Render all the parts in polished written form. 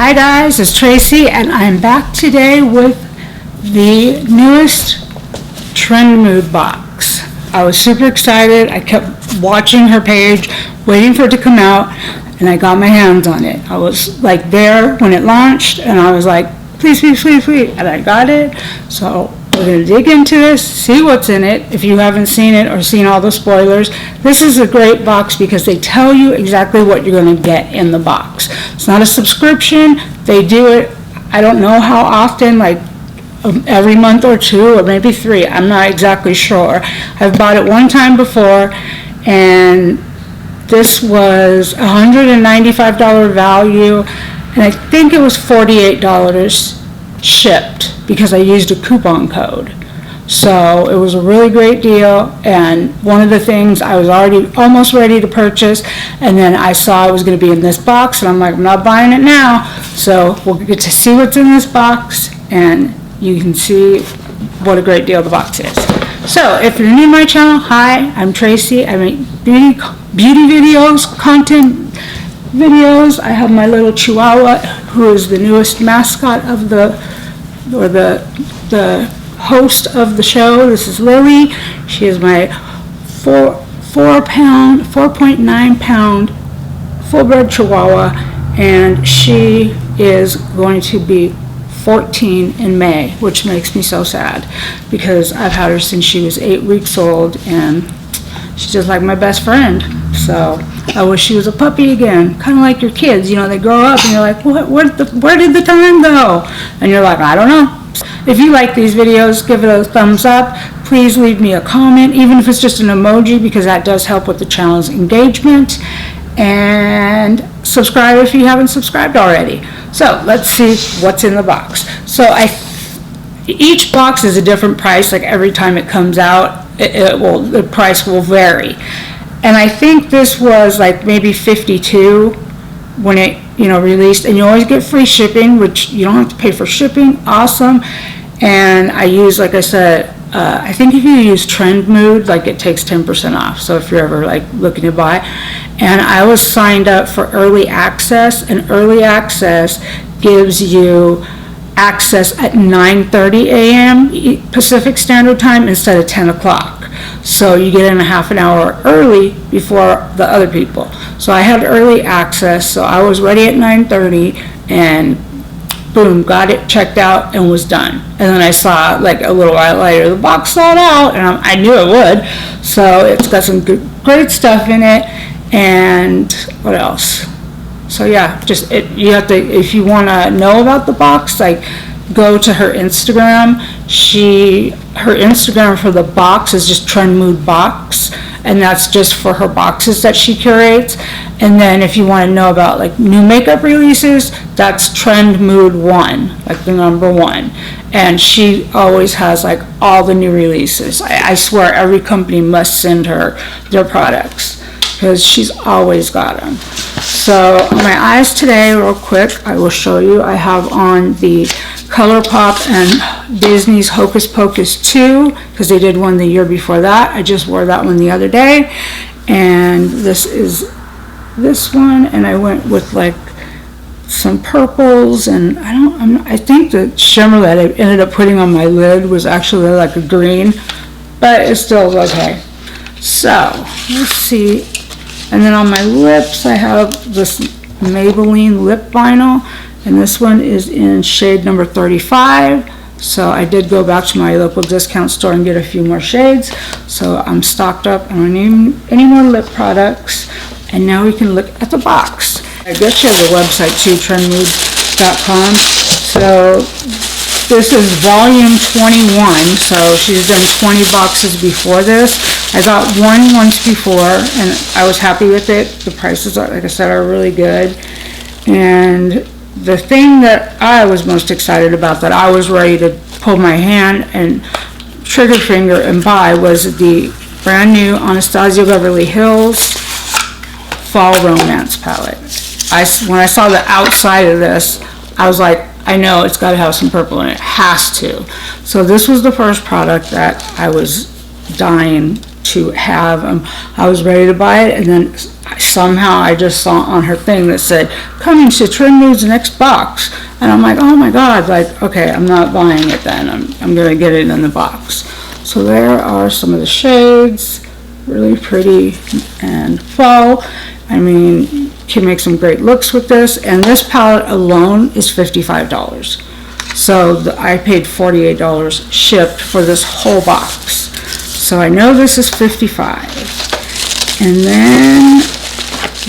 Hi guys, it's Tracy and I'm back today with the newest Trendmood box. I was super excited. I kept watching her page, waiting for it to come out, and I got my hands on it. I was like there when it launched and I was like, please, please, please, please, and I got it. So we're going to dig into this, see what's in it. If you haven't seen it or seen all the spoilers, this is a great box because they tell you exactly what you're going to get in the box. It's not a subscription. They do it, I don't know how often, like every month or two or maybe 3. I'm not exactly sure. I've bought it one time before and this was $195 value and I think it was $48 shipped because I used a coupon code. So it was a really great deal, and one of the things I was already almost ready to purchase, and then I saw it was going to be in this box and I'm like, I'm not buying it now. So we'll get to see what's in this box and you can see what a great deal the box is. So if you're new to my channel, hi, I'm Tracy. I make beauty videos, content videos. I have my little Chihuahua who is the newest mascot of the host of the show. This is Lily. She is my 4.9 pound full-bred Chihuahua, and she is going to be 14 in May, which makes me so sad because I've had her since she was 8 weeks old and she's just like my best friend. So I wish she was a puppy again, kind of like your kids, you know, they grow up and you're like, where did the time go? And you're like, I don't know. If you like these videos, give it a thumbs up. Please leave me a comment, even if it's just an emoji, because that does help with the channel's engagement. And subscribe if you haven't subscribed already. So let's see what's in the box. So each box is a different price. Like every time it comes out, the price will vary. And I think this was like maybe $52 when it released, and you always get free shipping, which you don't have to pay for shipping. Awesome. And I use, like I said, I think if you use Trendmood, like it takes 10% off. So if you're ever like looking to buy, and I was signed up for early access, and early access gives you access at 9:30 a.m. Pacific Standard Time instead of 10 o'clock. So you get in a half an hour early before the other people. So I had early access, so I was ready at 9:30 and boom, got it checked out and was done. And then I saw like a little while later the box sold out, and I knew it would. So it's got some great stuff in it. And what else? So yeah, you have to, if you want to know about the box, like go to her Instagram. Her Instagram for the box is just Trendmood Box, and that's just for her boxes that she curates. And then if you want to know about like new makeup releases, that's Trendmood 1, like the number 1. And she always has like all the new releases. I swear every company must send her their products because she's always got them. So my eyes today, real quick, I will show you. I have on the Colourpop and Disney's Hocus Pocus 2 because they did one the year before that. I just wore that one the other day, and this is this one, and I went with like some purples, and I think the shimmer that I ended up putting on my lid was actually like a green, but it still was okay. So let's see. And then on my lips, I have this Maybelline Lip Vinyl, and this one is in shade number 35. So I did go back to my local discount store and get a few more shades. So I'm stocked up. I don't need any more lip products. And now we can look at the box. I guess she has a website too, trendmood.com. So this is volume 21, so she's done 20 boxes before this. I got one once before, and I was happy with it. The prices, like I said, are really good. And the thing that I was most excited about, that I was ready to pull my hand and trigger finger and buy, was the brand new Anastasia Beverly Hills Fall Romance palette. When I saw the outside of this, I was like, I know it's got to have some purple in it. It has to. So this was the first product that I was dying to have. I was ready to buy it, and then somehow I just saw on her thing that said, coming to Trendmood's next box. And I'm like, oh my God, like, okay, I'm not buying it then. I'm going to get it in the box. So there are some of the shades, really pretty and fall. I mean, you can make some great looks with this, and this palette alone is $55. So I paid $48 shipped for this whole box. So I know this is $55. And then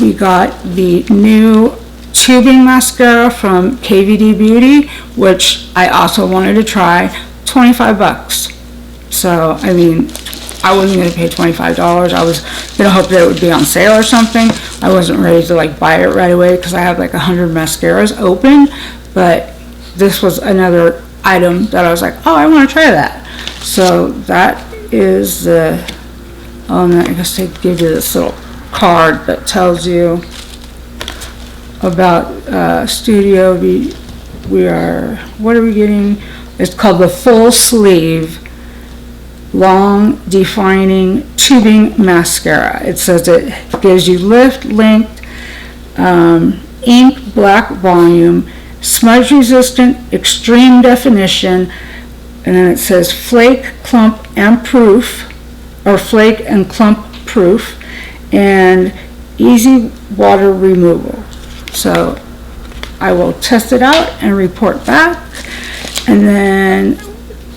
we got the new tubing mascara from KVD Beauty, which I also wanted to try, $25. So, I mean, I wasn't going to pay $25. I was going to hope that it would be on sale or something. I wasn't ready to like buy it right away because I have like 100 mascaras open, but this was another item that I was like, oh, I want to try that. So that is the, I guess they give you this little card that tells you about Studio. We are, what are we getting? It's called the Full Sleeve Long Defining Tubing Mascara. It says it gives you lift, length, ink black volume, smudge resistant, extreme definition, and then it says flake, clump, and proof, or flake and clump proof, and easy water removal. So I will test it out and report back. And then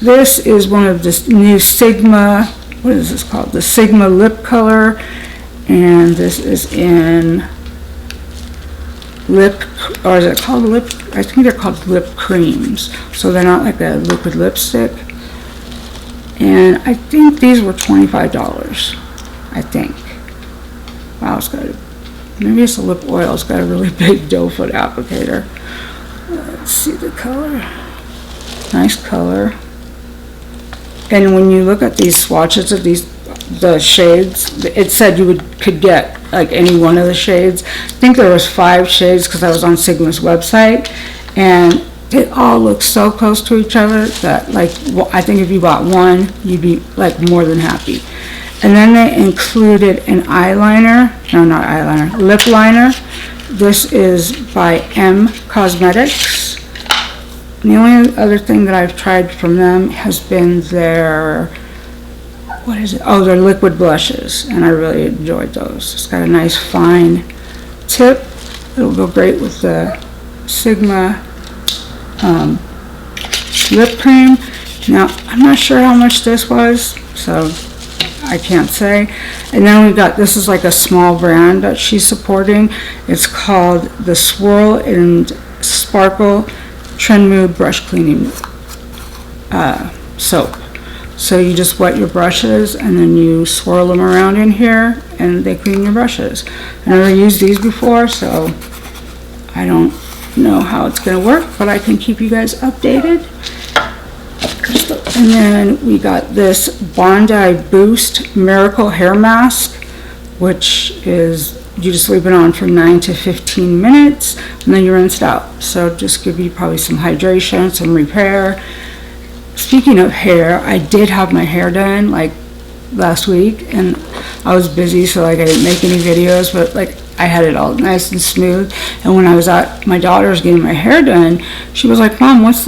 this is one of this new Sigma, what is this called? The Sigma lip color, and this is in lip, or is it called lip? I think they're called lip creams. So they're not like a liquid lipstick. And I think these were $25, I think. Wow, it's got, maybe it's a lip oil. It's got a really big doe foot applicator. Let's see the color. Nice color. And when you look at these swatches of the shades, it said you could get like any one of the shades. I think there was 5 shades because I was on Sigma's website, and it all looks so close to each other that, like, I think if you bought one, you'd be like more than happy. And then they included an eyeliner, no, not eyeliner, lip liner. This is by M Cosmetics. And the only other thing that I've tried from them has been their, what is it? Oh, their liquid blushes, and I really enjoyed those. It's got a nice fine tip. It'll go great with the Sigma lip cream. Now, I'm not sure how much this was, so I can't say. And then we got, this is like a small brand that she's supporting. It's called the Swirl and Sparkle Trendmood Brush Cleaning Soap. So you just wet your brushes and then you swirl them around in here and they clean your brushes. I never used these before, so I don't know how it's going to work, but I can keep you guys updated. And then we got this Bondi Boost Miracle Hair Mask, which is, you just leave it on for 9 to 15 minutes and then you rinse it out. So just give you probably some hydration, some repair. Speaking of hair, I did have my hair done like last week, and I was busy, so like I didn't make any videos, but like I had it all nice and smooth. And when I was at my daughter's getting my hair done, she was like, Mom, what's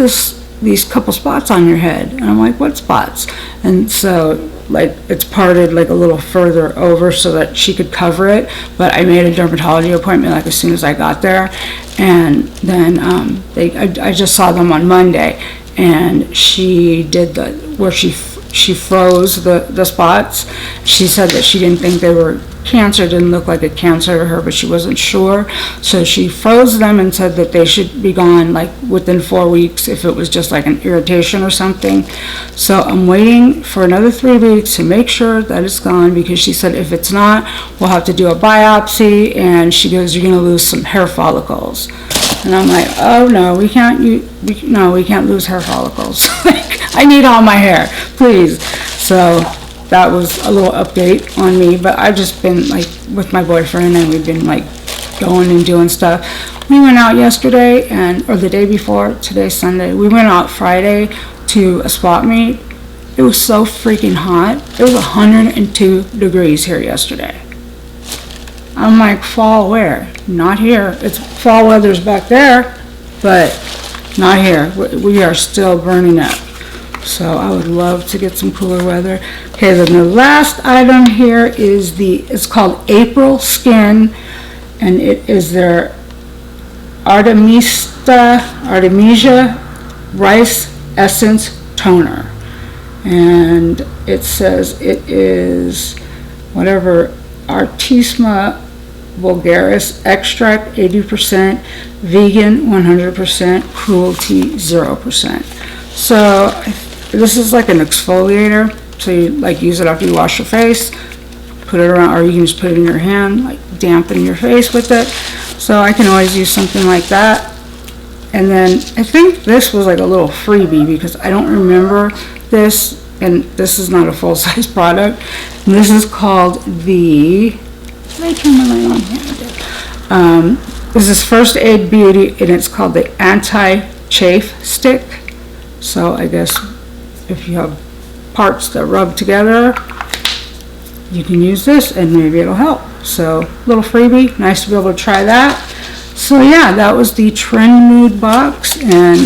these couple spots on your head? And I'm like, what spots? And so like it's parted like a little further over so that she could cover it, but I made a dermatology appointment like as soon as I got there, and then I just saw them on Monday, and she did where she froze the spots. She said that she didn't think they were cancer, didn't look like a cancer to her, but she wasn't sure. So she froze them and said that they should be gone like within 4 weeks if it was just like an irritation or something. So I'm waiting for another 3 weeks to make sure that it's gone, because she said if it's not, we'll have to do a biopsy, and she goes, you're going to lose some hair follicles. And I'm like, oh no, we can't lose hair follicles. I need all my hair, please. So that was a little update on me, but I've just been like with my boyfriend, and we've been like going and doing stuff. We went out yesterday or the day before, today's Sunday. We went out Friday to a swap meet, It was so freaking hot. It was 102 degrees here yesterday. I'm like, fall where? Not here. It's fall weather's back there, but not here. We are still burning up. So I would love to get some cooler weather. Okay, then the last item here is it's called April Skin, and it is their Artemisia Rice Essence Toner. And it says it is whatever, Artemisia vulgaris extract, 80%, vegan, 100%, cruelty, 0%. So this is like an exfoliator. So you like use it after you wash your face, put it around, or you can just put it in your hand, like dampen your face with it. So I can always use something like that. And then I think this was like a little freebie because I don't remember this, and this is not a full-size product. And this is called the, did I turn my light on here? This is First Aid Beauty, and it's called the Anti-Chafe Stick. So I guess if you have parts that rub together, you can use this and maybe it'll help. So little freebie, nice to be able to try that. So yeah, that was the Trendmood box, and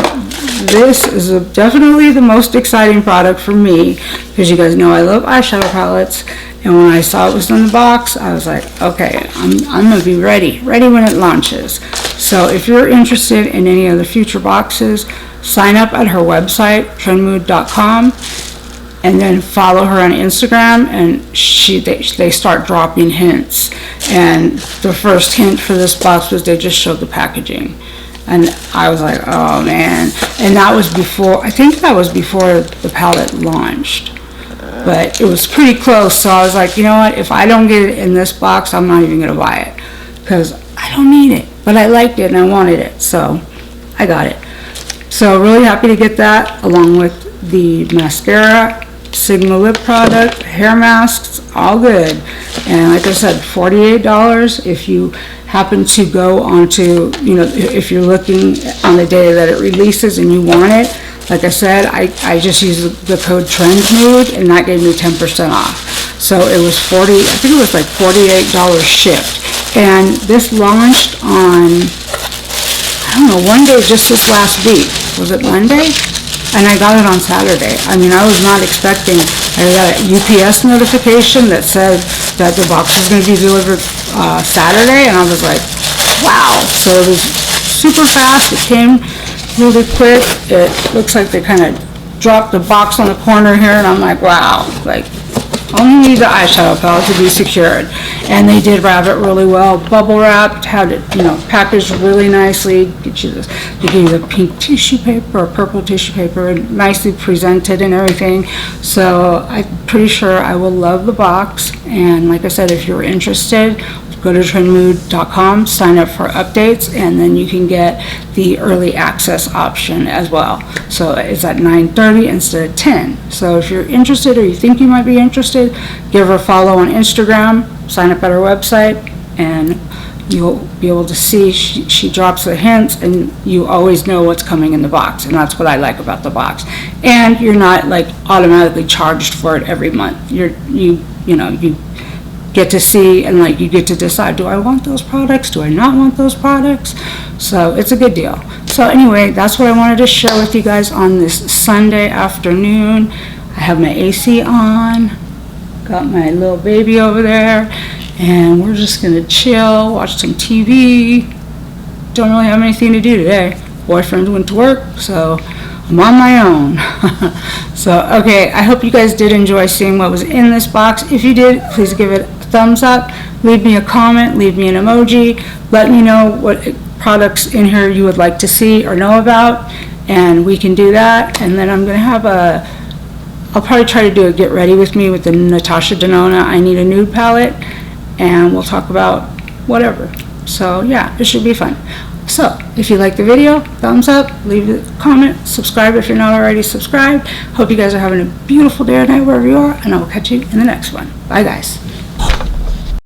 this is definitely the most exciting product for me because you guys know I love eyeshadow palettes, and when I saw it was in the box, I was like, okay, I'm gonna be ready when it launches. So if you're interested in any of the future boxes, sign up at her website, trendmood.com, and then follow her on Instagram, and they start dropping hints. And the first hint for this box was they just showed the packaging, and I was like, oh man. And that was before, I think that was before the palette launched, but it was pretty close. So I was like, you know what, if I don't get it in this box, I'm not even gonna buy it because I don't need it, but I liked it and I wanted it, so I got it. So really happy to get that, along with the mascara, Sigma lip product, hair masks, all good. And like I said, $48 if you happen to go onto, if you're looking on the day that it releases and you want it. Like I said, I just used the code Trendmood, and that gave me 10% off. So it was I think it was like $48 shipped. And this launched on, I don't know, one day just this last week. Was it Monday? And I got it on Saturday. I mean, I was not expecting. I got a UPS notification that said that the box was going to be delivered Saturday, and I was like, wow. So it was super fast. It came really quick. It looks like they kind of dropped the box on the corner here, and I'm like, wow. Like, only need the eyeshadow palette to be secured. And they did wrap it really well, bubble wrapped, had it, packaged really nicely. They give you the pink tissue paper or purple tissue paper, and nicely presented and everything. So I'm pretty sure I will love the box. And like I said, if you're interested, go to trendmood.com, sign up for updates, and then you can get the early access option as well. So it's at 9:30 instead of 10. So if you're interested or you think you might be interested, give her a follow on Instagram, sign up at her website, and you'll be able to see she drops the hints, and you always know what's coming in the box. And that's what I like about the box. And you're not like automatically charged for it every month. You get to see, and like you get to decide, do I want those products, do I not want those products? So it's a good deal. So anyway, that's what I wanted to share with you guys on this Sunday afternoon. I have my AC on, got my little baby over there, and we're just gonna chill, watch some TV. Don't really have anything to do today. Boyfriend went to work, so I'm on my own. So, okay, I hope you guys did enjoy seeing what was in this box. If you did, please give it a thumbs up. Leave me a comment, leave me an emoji. Let me know what products in here you would like to see or know about, and we can do that. And then I'm going to have I'll probably try to do a get ready with me with the Natasha Denona I Need a Nude palette, and we'll talk about whatever. So, yeah, it should be fun. So, if you like the video, thumbs up, leave a comment, subscribe if you're not already subscribed. Hope you guys are having a beautiful day or night wherever you are, and I will catch you in the next one. Bye, guys.